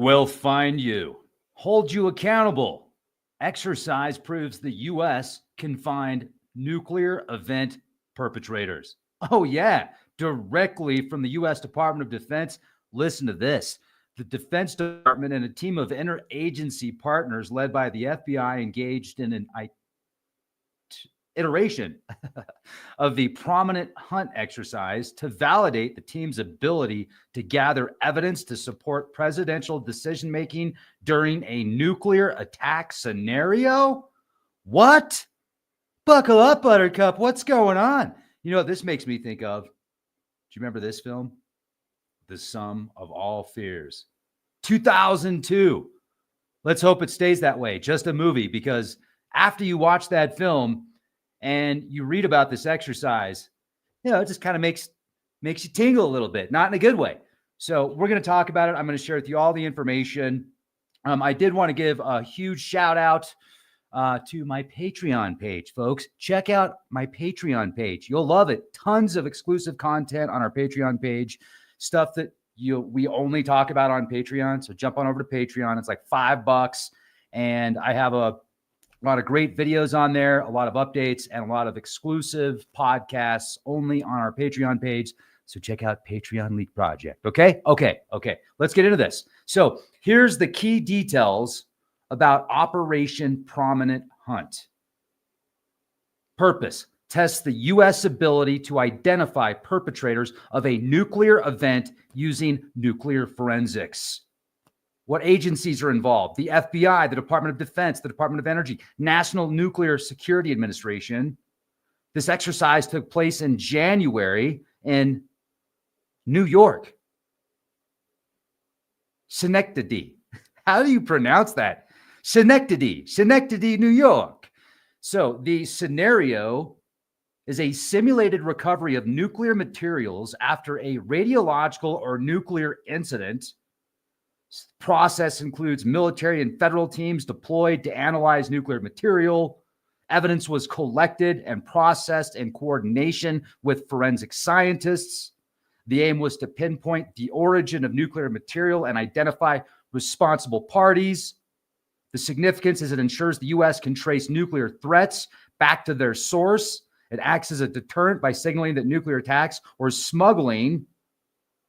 will find you, hold you accountable. Exercise proves the U.S. can find nuclear event perpetrators. Oh, yeah, directly from the U.S. Department of Defense. Listen to this. The Defense Department and a team of interagency partners led by the FBI engaged in an iteration of the prominent hunt exercise to validate the team's ability to gather evidence to support presidential decision-making during a nuclear attack scenario? What? Buckle up, Buttercup. What's going on? You know what this makes me think of? Do you remember this film? The Sum of All Fears. 2002. Let's hope it stays that way. Just a movie, because after you watch that film and you read about this exercise, you know, it just kind of makes you tingle a little bit, not in a good way. So we're going to talk about it. I'm going to share with you all the information. I did want to give a huge shout out to my Patreon page, folks. Check out my Patreon page. You'll love it. Tons of exclusive content on our Patreon page, stuff that we only talk about on Patreon. So jump on over to Patreon. It's like $5, and I have a lot of great videos on there, a lot of updates, and a lot of exclusive podcasts only on our Patreon page. So check out Patreon Leak Project. Okay. Let's get into this. So here's the key details about Operation Prominent Hunt. Purpose: test the U.S. ability to identify perpetrators of a nuclear event using nuclear forensics. What agencies are involved? The FBI, the Department of Defense, the Department of Energy, National Nuclear Security Administration. This exercise took place in January in New York. Schenectady. How do you pronounce that? Schenectady, New York. So the scenario is a simulated recovery of nuclear materials after a radiological or nuclear incident. Process includes military and federal teams deployed to analyze nuclear material. Evidence was collected and processed in coordination with forensic scientists. The aim was to pinpoint the origin of nuclear material and identify responsible parties. The significance is it ensures the U.S. can trace nuclear threats back to their source. It acts as a deterrent by signaling that nuclear attacks or smuggling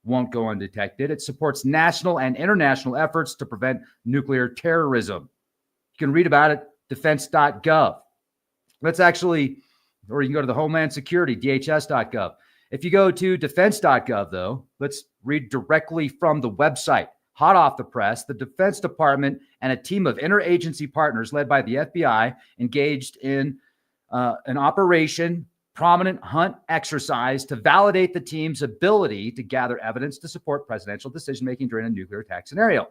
won't go undetected. It supports national and international efforts to prevent nuclear terrorism. You can read about it, defense.gov. Let's actually, or you can go to the Homeland Security, DHS.gov. If you go to defense.gov, though, let's read directly from the website. Hot off the press, the Defense Department and a team of interagency partners led by the FBI engaged in an Operation Prominent Hunt exercise to validate the team's ability to gather evidence to support presidential decision-making during a nuclear attack scenario.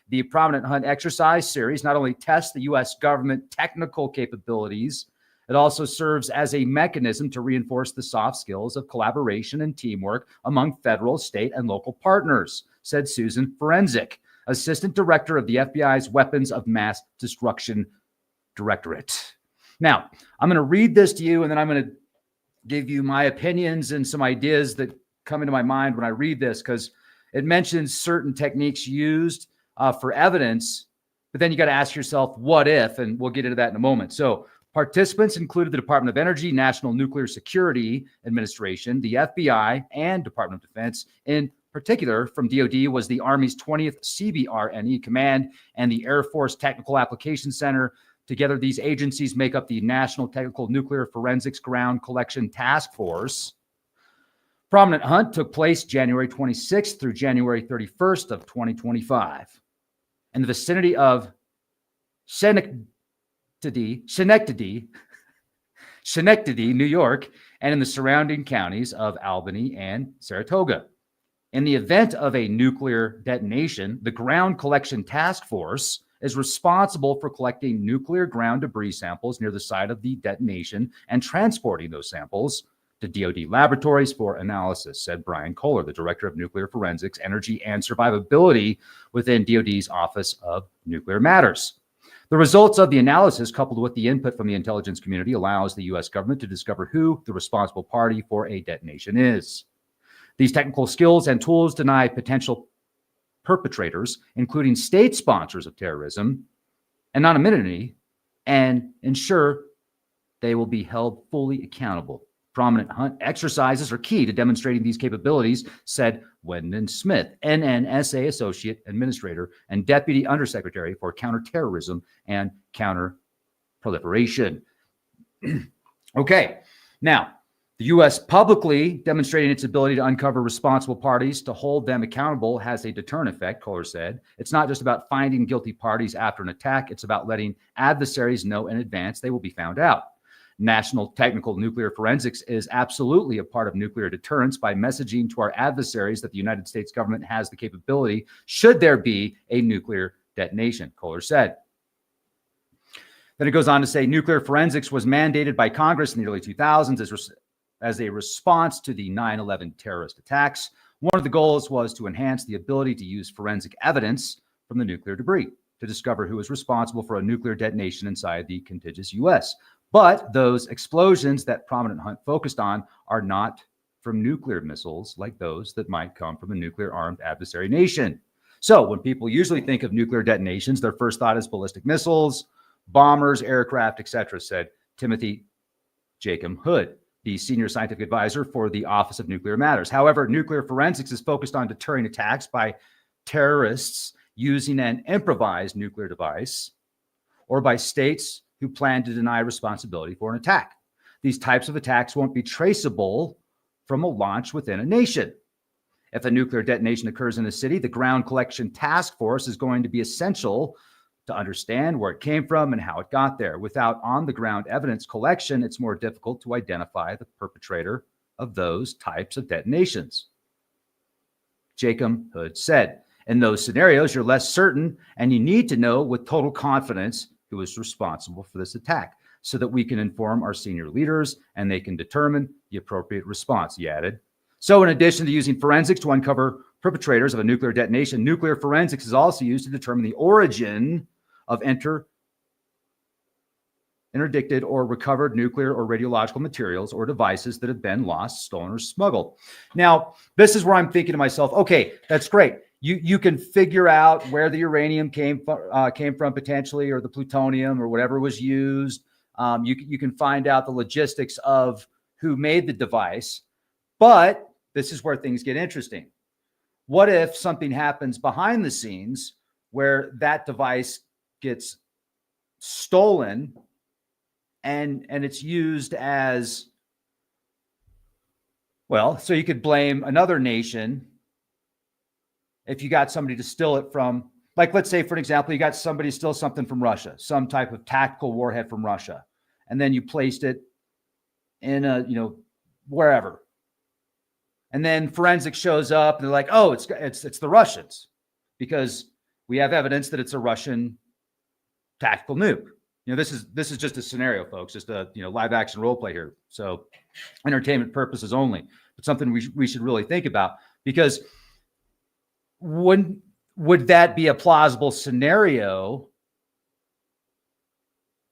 The Prominent Hunt exercise series not only tests the U.S. government technical capabilities, it also serves as a mechanism to reinforce the soft skills of collaboration and teamwork among federal, state, and local partners, said Susan Forensic, Assistant Director of the FBI's Weapons of Mass Destruction Directorate. Now, I'm going to read this to you, and then I'm going to give you my opinions and some ideas that come into my mind when I read this, because it mentions certain techniques used for evidence, but then you got to ask yourself, what if? And we'll get into that in a moment. So participants included the Department of Energy, National Nuclear Security Administration, the FBI, and Department of Defense. In particular, from DoD was the Army's 20th CBRNE Command and the Air Force Technical Application Center. Together, these agencies make up the National Technical Nuclear Forensics Ground Collection Task Force. Prominent Hunt took place January 26th through January 31st of 2025 in the vicinity of Schenectady, New York, and in the surrounding counties of Albany and Saratoga. In the event of a nuclear detonation, the Ground Collection Task Force is responsible for collecting nuclear ground debris samples near the site of the detonation and transporting those samples to DoD laboratories for analysis, said Brian Kohler, the Director of Nuclear Forensics, Energy, and Survivability within DoD's Office of Nuclear Matters. The results of the analysis, coupled with the input from the intelligence community, allows the U.S. government to discover who the responsible party for a detonation is. These technical skills and tools deny potential perpetrators, including state sponsors of terrorism, anonymity, and ensure they will be held fully accountable. Prominent hunt exercises are key to demonstrating these capabilities, said Wendon Smith, NNSA Associate Administrator and Deputy Undersecretary for Counterterrorism and Counterproliferation. Okay, now, the U.S. publicly demonstrating its ability to uncover responsible parties to hold them accountable has a deterrent effect, Kohler said. It's not just about finding guilty parties after an attack. It's about letting adversaries know in advance they will be found out. National Technical Nuclear Forensics is absolutely a part of nuclear deterrence by messaging to our adversaries that the United States government has the capability should there be a nuclear detonation, Kohler said. Then it goes on to say nuclear forensics was mandated by Congress in the early 2000s as a response to the 9/11 terrorist attacks. One of the goals was to enhance the ability to use forensic evidence from the nuclear debris to discover who was responsible for a nuclear detonation inside the contiguous U.S. But those explosions that Prominent Hunt focused on are not from nuclear missiles like those that might come from a nuclear-armed adversary nation. So when people usually think of nuclear detonations, their first thought is ballistic missiles, bombers, aircraft, etc., said Timothy Jacob Hood, the senior scientific advisor for the Office of Nuclear Matters. However, nuclear forensics is focused on deterring attacks by terrorists using an improvised nuclear device or by states who plan to deny responsibility for an attack. These types of attacks won't be traceable from a launch within a nation. If a nuclear detonation occurs in a city, the ground collection task force is going to be essential to understand where it came from and how it got there. Without on-the-ground evidence collection, it's more difficult to identify the perpetrator of those types of detonations. Jacob Hood said, in those scenarios, you're less certain and you need to know with total confidence who is responsible for this attack so that we can inform our senior leaders and they can determine the appropriate response, he added. So in addition to using forensics to uncover perpetrators of a nuclear detonation, nuclear forensics is also used to determine the origin of interdicted or recovered nuclear or radiological materials or devices that have been lost, stolen, or smuggled. Now, this is where I'm thinking to myself, okay, that's great. You can figure out where the uranium came from potentially, or the plutonium, or whatever was used. You can find out the logistics of who made the device. But this is where things get interesting. What if something happens behind the scenes where that device gets stolen and it's used as, well, so you could blame another nation if you got somebody to steal it from, like, let's say, for example, you got somebody to steal something from Russia, some type of tactical warhead from Russia, and then you placed it in a, wherever. And then forensics shows up and they're like, oh, it's the Russians, because we have evidence that it's a Russian tactical nuke. This is just a scenario, folks, just a live action role play here. So entertainment purposes only, but something we should really think about, because would that be a plausible scenario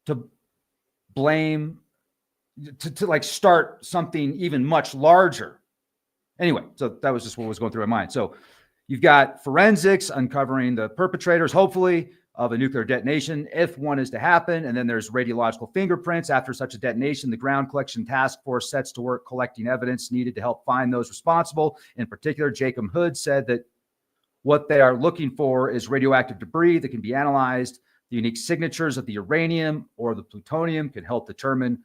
to blame, to like start something even much larger? Anyway, so that was just what was going through my mind. So you've got forensics uncovering the perpetrators, hopefully, of a nuclear detonation, if one is to happen. And then there's radiological fingerprints. After such a detonation, the ground collection task force sets to work collecting evidence needed to help find those responsible. In particular, Jacob Hood said that what they are looking for is radioactive debris that can be analyzed. The unique signatures of the uranium or the plutonium can help determine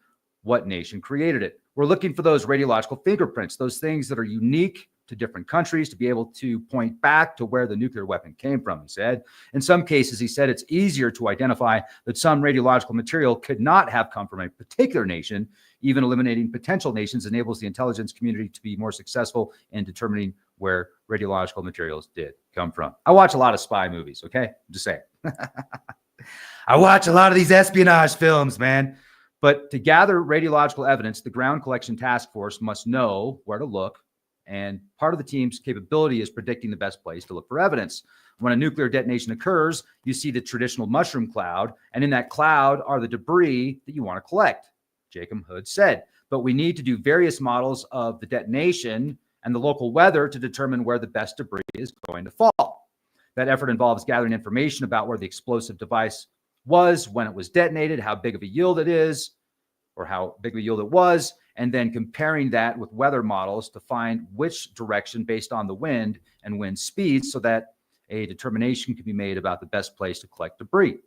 what nation created it. We're looking for those radiological fingerprints, those things that are unique to different countries, to be able to point back to where the nuclear weapon came from, he said. In some cases, he said, it's easier to identify that some radiological material could not have come from a particular nation. Even eliminating potential nations enables the intelligence community to be more successful in determining where radiological materials did come from. I watch a lot of spy movies, okay? I'm just saying. I watch a lot of these espionage films, man. But to gather radiological evidence, the ground collection task force must know where to look. And part of the team's capability is predicting the best place to look for evidence. When a nuclear detonation occurs, you see the traditional mushroom cloud, and in that cloud are the debris that you want to collect, Jacob Hood said. But we need to do various models of the detonation and the local weather to determine where the best debris is going to fall. That effort involves gathering information about where the explosive device was, when it was detonated, how big of a yield it is, or how big of a yield it was, and then comparing that with weather models to find which direction based on the wind and wind speeds so that a determination can be made about the best place to collect debris.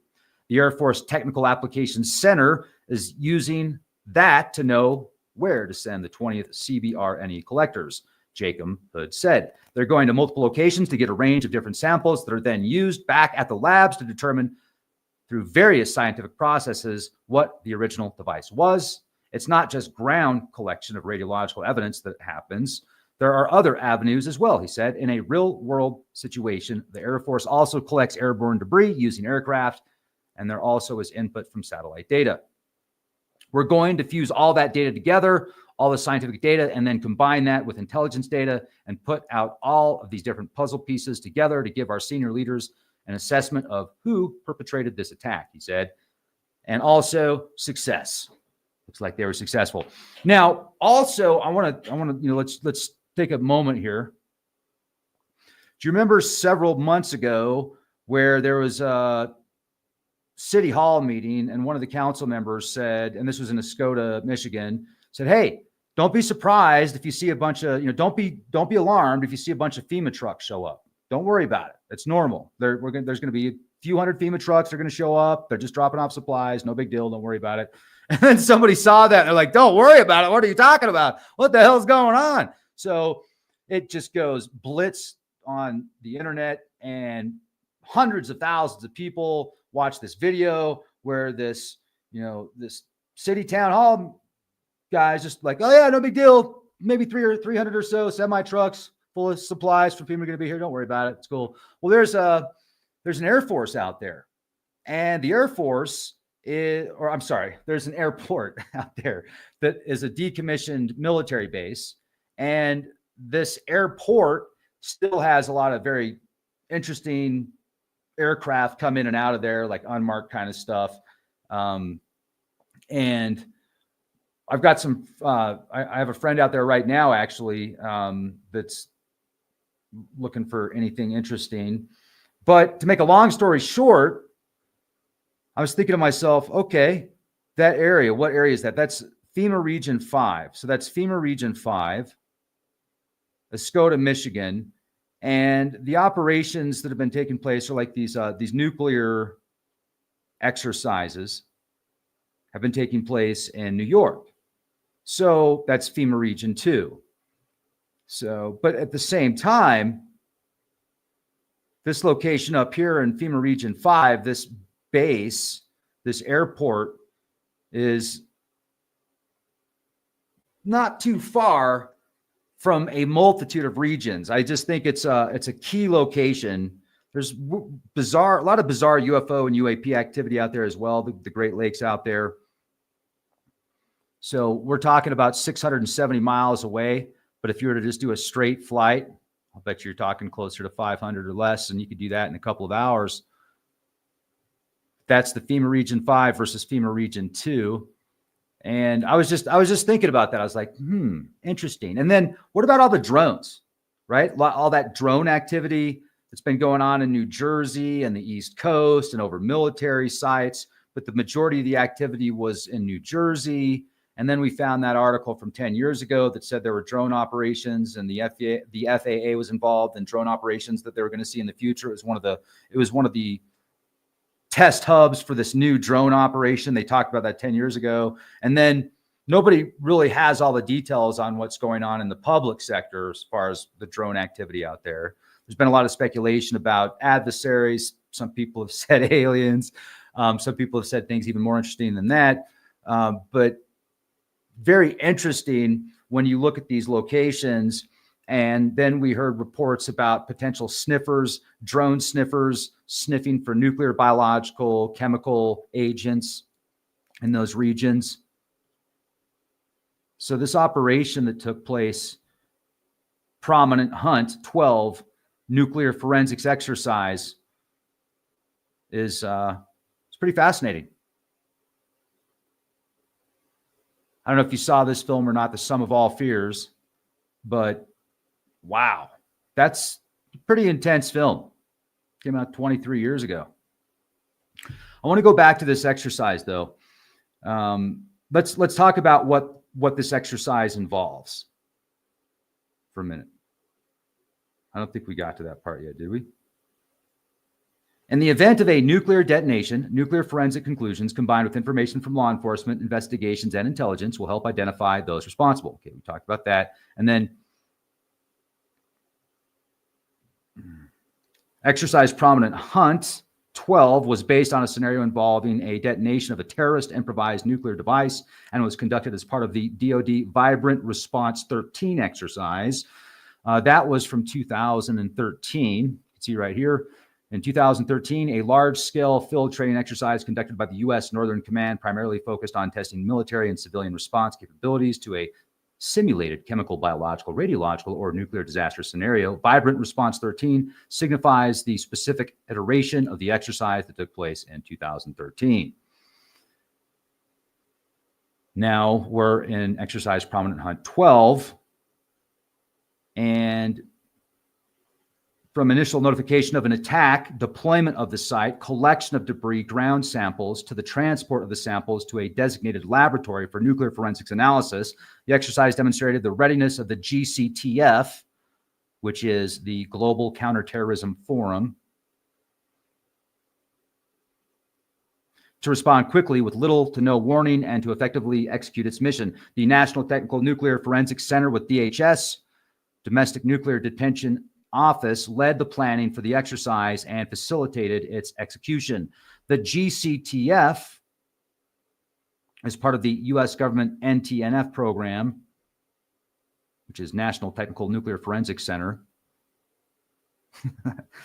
The Air Force Technical Applications Center is using that to know where to send the 20th CBRNE collectors, Jacob Hood said. They're going to multiple locations to get a range of different samples that are then used back at the labs to determine through various scientific processes what the original device was. It's not just ground collection of radiological evidence that happens. There are other avenues as well, he said. In a real-world situation, the Air Force also collects airborne debris using aircraft, and there also is input from satellite data. We're going to fuse all that data together, all the scientific data, and then combine that with intelligence data and put out all of these different puzzle pieces together to give our senior leaders an assessment of who perpetrated this attack, he said, and also success. Looks like they were successful. Now, also, I want to, let's take a moment here. Do you remember several months ago where there was a city hall meeting and one of the council members said, and this was in Escoda, Michigan, said, "Hey, don't be surprised if you see a bunch of, don't be alarmed if you see a bunch of FEMA trucks show up. Don't worry about it. It's normal. There's going to be a few hundred FEMA trucks. They're going to show up. They're just dropping off supplies. No big deal. Don't worry about it." And then somebody saw that. And they're like, "Don't worry about it. What are you talking about? What the hell's going on?" So it just goes blitz on the internet, and hundreds of thousands of people watch this video where this city town hall guys just like, "Oh yeah, no big deal. Maybe 300 or so semi trucks full of supplies for people are going to be here. Don't worry about it. It's cool." Well, there's an Air Force out there, and the Air Force there's an airport out there that is a decommissioned military base, and this airport still has a lot of very interesting aircraft come in and out of there, like unmarked kind of stuff. And I've got some, I have a friend out there right now, actually, that's looking for anything interesting. But to make a long story short, I was thinking to myself, okay, that area, what area is that? That's FEMA Region 5. So that's FEMA Region 5, Escoda, Michigan. And the operations that have been taking place are like these nuclear exercises have been taking place in New York. So that's FEMA Region 2. So, but at the same time, this location up here in FEMA Region 5, this base, this airport is not too far from a multitude of regions. I just think it's a key location. There's a lot of bizarre UFO and UAP activity out there as well, the Great Lakes out there. So we're talking about 670 miles away, but if you were to just do a straight flight, I'll bet you're talking closer to 500 or less, and you could do that in a couple of hours. That's the FEMA Region 5 versus FEMA Region 2. And I was just thinking about that. I was like, interesting. And then what about all the drones, right? All that drone activity that's been going on in New Jersey and the East Coast and over military sites, but the majority of the activity was in New Jersey. And then we found that article from 10 years ago that said there were drone operations, and the FAA was involved in drone operations that they were going to see in the future. It was one of the test hubs for this new drone operation. They talked about that 10 years ago. And then nobody really has all the details on what's going on in the public sector as far as the drone activity out there. There's been a lot of speculation about adversaries. Some people have said aliens. Some people have said things even more interesting than that. But very interesting when you look at these locations. And then we heard reports about potential sniffers, drone sniffers, sniffing for nuclear, biological, chemical agents in those regions. So this operation that took place, Prominent Hunt 12 nuclear forensics exercise, is it's pretty fascinating. I don't know if you saw this film or not, The Sum of All Fears, but wow, that's a pretty intense film. Came out 23 years ago. I want to go back to this exercise, though. Let's talk about what this exercise involves for a minute. I don't think we got to that part yet, did we? In the event of a nuclear detonation, nuclear forensic conclusions combined with information from law enforcement, investigations, and intelligence will help identify those responsible. Okay, we talked about that. And then exercise prominent Hunt 12 was based on a scenario involving a detonation of a terrorist improvised nuclear device and was conducted as part of the DoD Vibrant Response 13 exercise. That was from 2013. You can see right here. In 2013, a large-scale field training exercise conducted by the U.S. Northern Command primarily focused on testing military and civilian response capabilities to a simulated chemical, biological, radiological, or nuclear disaster scenario. Vibrant Response 13 signifies the specific iteration of the exercise that took place in 2013. Now we're in exercise prominent Hunt 12, and from initial notification of an attack, deployment of the site, collection of debris, ground samples, to the transport of the samples to a designated laboratory for nuclear forensics analysis, the exercise demonstrated the readiness of the GCTF, which is the Global Counterterrorism Forum, to respond quickly with little to no warning and to effectively execute its mission. The National Technical Nuclear Forensics Center with DHS, Domestic Nuclear Detention Office, led the planning for the exercise and facilitated its execution. The GCTF is part of the U.S. government NTNF program, which is National Technical Nuclear Forensics Center.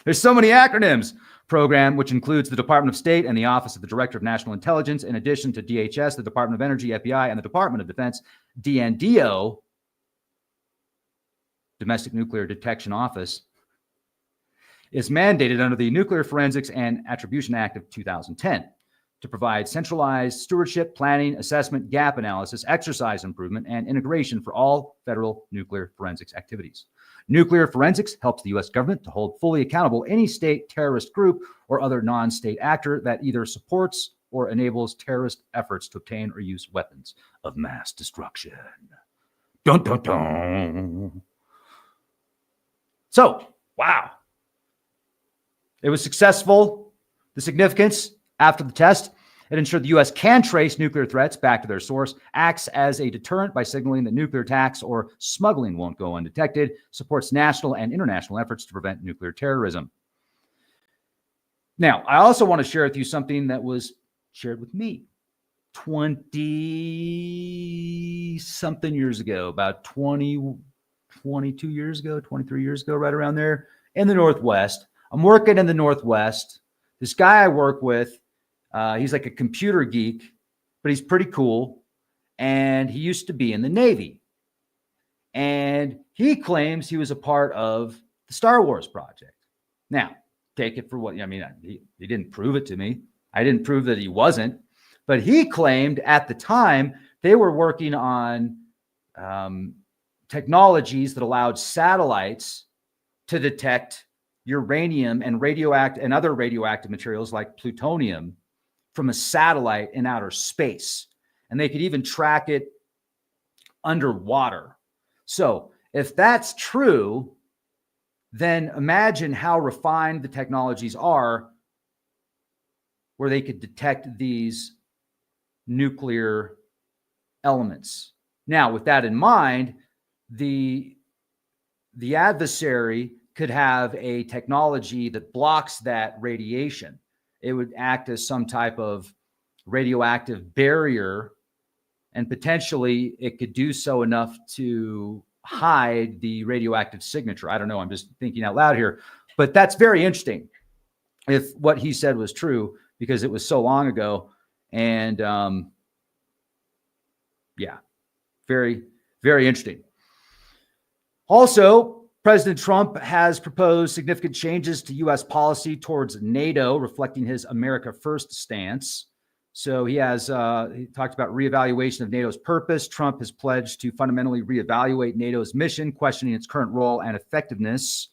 There's so many acronyms. Program, which includes the Department of State and the Office of the Director of National Intelligence, in addition to DHS, the Department of Energy, FBI, and the Department of Defense. DNDO, Domestic Nuclear Detection Office, is mandated under the Nuclear Forensics and Attribution Act of 2010 to provide centralized stewardship, planning, assessment, gap analysis, exercise improvement, and integration for all federal nuclear forensics activities. Nuclear forensics helps the U.S. government to hold fully accountable any state terrorist group or other non-state actor that either supports or enables terrorist efforts to obtain or use weapons of mass destruction. Dun, dun, dun. So, wow. It was successful. The significance after the test, it ensured the U.S. can trace nuclear threats back to their source, acts as a deterrent by signaling that nuclear attacks or smuggling won't go undetected, supports national and international efforts to prevent nuclear terrorism. Now, I also want to share with you something that was shared with me 20-something years ago, about 22 years ago, 23 years ago, right around there, in the Northwest. I'm working in the Northwest. This guy I work with, he's like a computer geek, but he's pretty cool. And he used to be in the Navy. And he claims he was a part of the Star Wars project. Now, take it for what, I mean, he didn't prove it to me. I didn't prove that he wasn't. But he claimed at the time they were working on technologies that allowed satellites to detect uranium and other radioactive materials like plutonium from a satellite in outer space. And they could even track it underwater. So if that's true, then imagine how refined the technologies are where they could detect these nuclear elements. Now, with that in mind, the adversary could have a technology that blocks that radiation. It would act as some type of radioactive barrier, and potentially it could do so enough to hide the radioactive signature. I don't know. I'm just thinking out loud here, but that's very interesting if what he said was true, because it was so long ago. And yeah, very, very interesting. Also, President Trump has proposed significant changes to U.S. policy towards NATO, reflecting his America First stance. So he talked about reevaluation of NATO's purpose. Trump has pledged to fundamentally reevaluate NATO's mission, questioning its current role and effectiveness.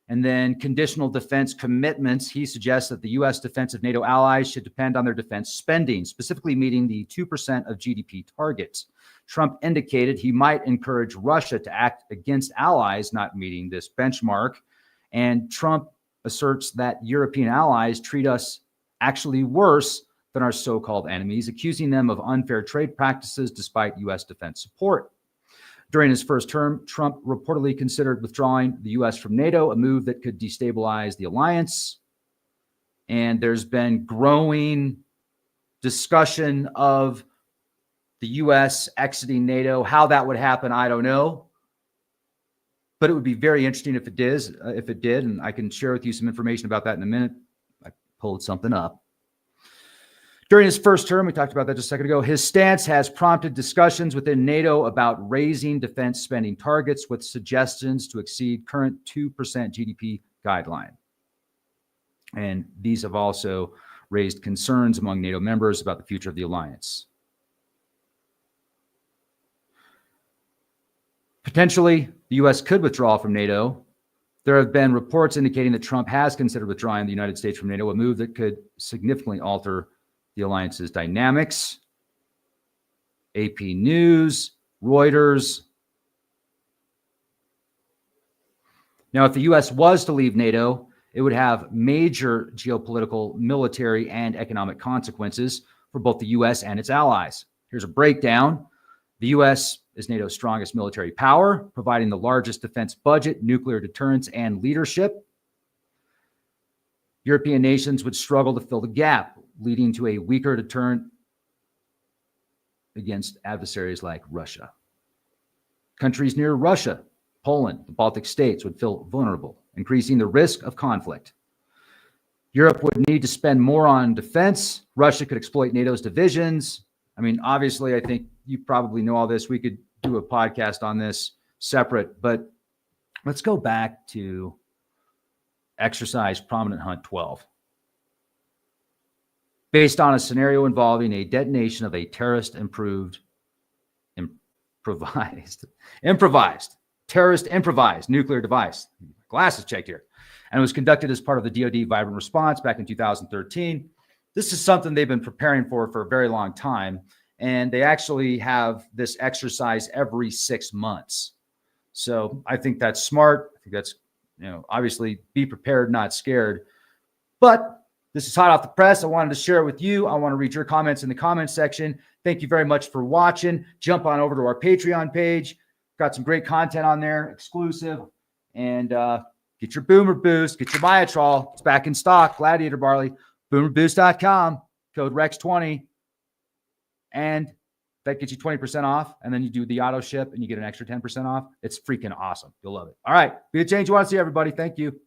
And then conditional defense commitments. He suggests that the U.S. defense of NATO allies should depend on their defense spending, specifically meeting the 2% of GDP targets. Trump indicated he might encourage Russia to act against allies not meeting this benchmark. And Trump asserts that European allies treat us actually worse than our so-called enemies, accusing them of unfair trade practices despite U.S. defense support. During his first term, Trump reportedly considered withdrawing the U.S. from NATO, a move that could destabilize the alliance. And there's been growing discussion of the U.S. exiting NATO. How that would happen, I don't know. But it would be very interesting if it did, and I can share with you some information about that in a minute. I pulled something up. During his first term, we talked about that just a second ago, his stance has prompted discussions within NATO about raising defense spending targets with suggestions to exceed current 2% GDP guideline. And these have also raised concerns among NATO members about the future of the alliance. Potentially, the U.S. could withdraw from NATO. There have been reports indicating that Trump has considered withdrawing the United States from NATO, a move that could significantly alter the alliance's dynamics. AP News, Reuters. Now, if the U.S. was to leave NATO, it would have major geopolitical, military, and economic consequences for both the U.S. and its allies. Here's a breakdown. The U.S. is NATO's strongest military power, providing the largest defense budget, nuclear deterrence, and leadership. European nations would struggle to fill the gap, leading to a weaker deterrent against adversaries like Russia. Countries near Russia, Poland, the Baltic states would feel vulnerable, increasing the risk of conflict. Europe would need to spend more on defense. Russia could exploit NATO's divisions. I mean, obviously, I think you probably know all this. We could do a podcast on this separate, but let's go back to Exercise Prominent Hunt 12. Based on a scenario involving a detonation of a terrorist improvised nuclear device. Glasses checked here. And it was conducted as part of the DoD Vibrant Response back in 2013. This is something they've been preparing for a very long time. And they actually have this exercise every 6 months. So I think that's smart. I think that's, obviously be prepared, not scared. But this is hot off the press. I wanted to share it with you. I want to read your comments in the comments section. Thank you very much for watching. Jump on over to our Patreon page. Got some great content on there, exclusive. And get your Boomer Boost. Get your Myotrol. It's back in stock. Gladiator Barley. BoomerBoost.com. Code REX20. And that gets you 20% off. And then you do the auto ship and you get an extra 10% off. It's freaking awesome. You'll love it. All right. Be the change you want to see, everybody. Thank you.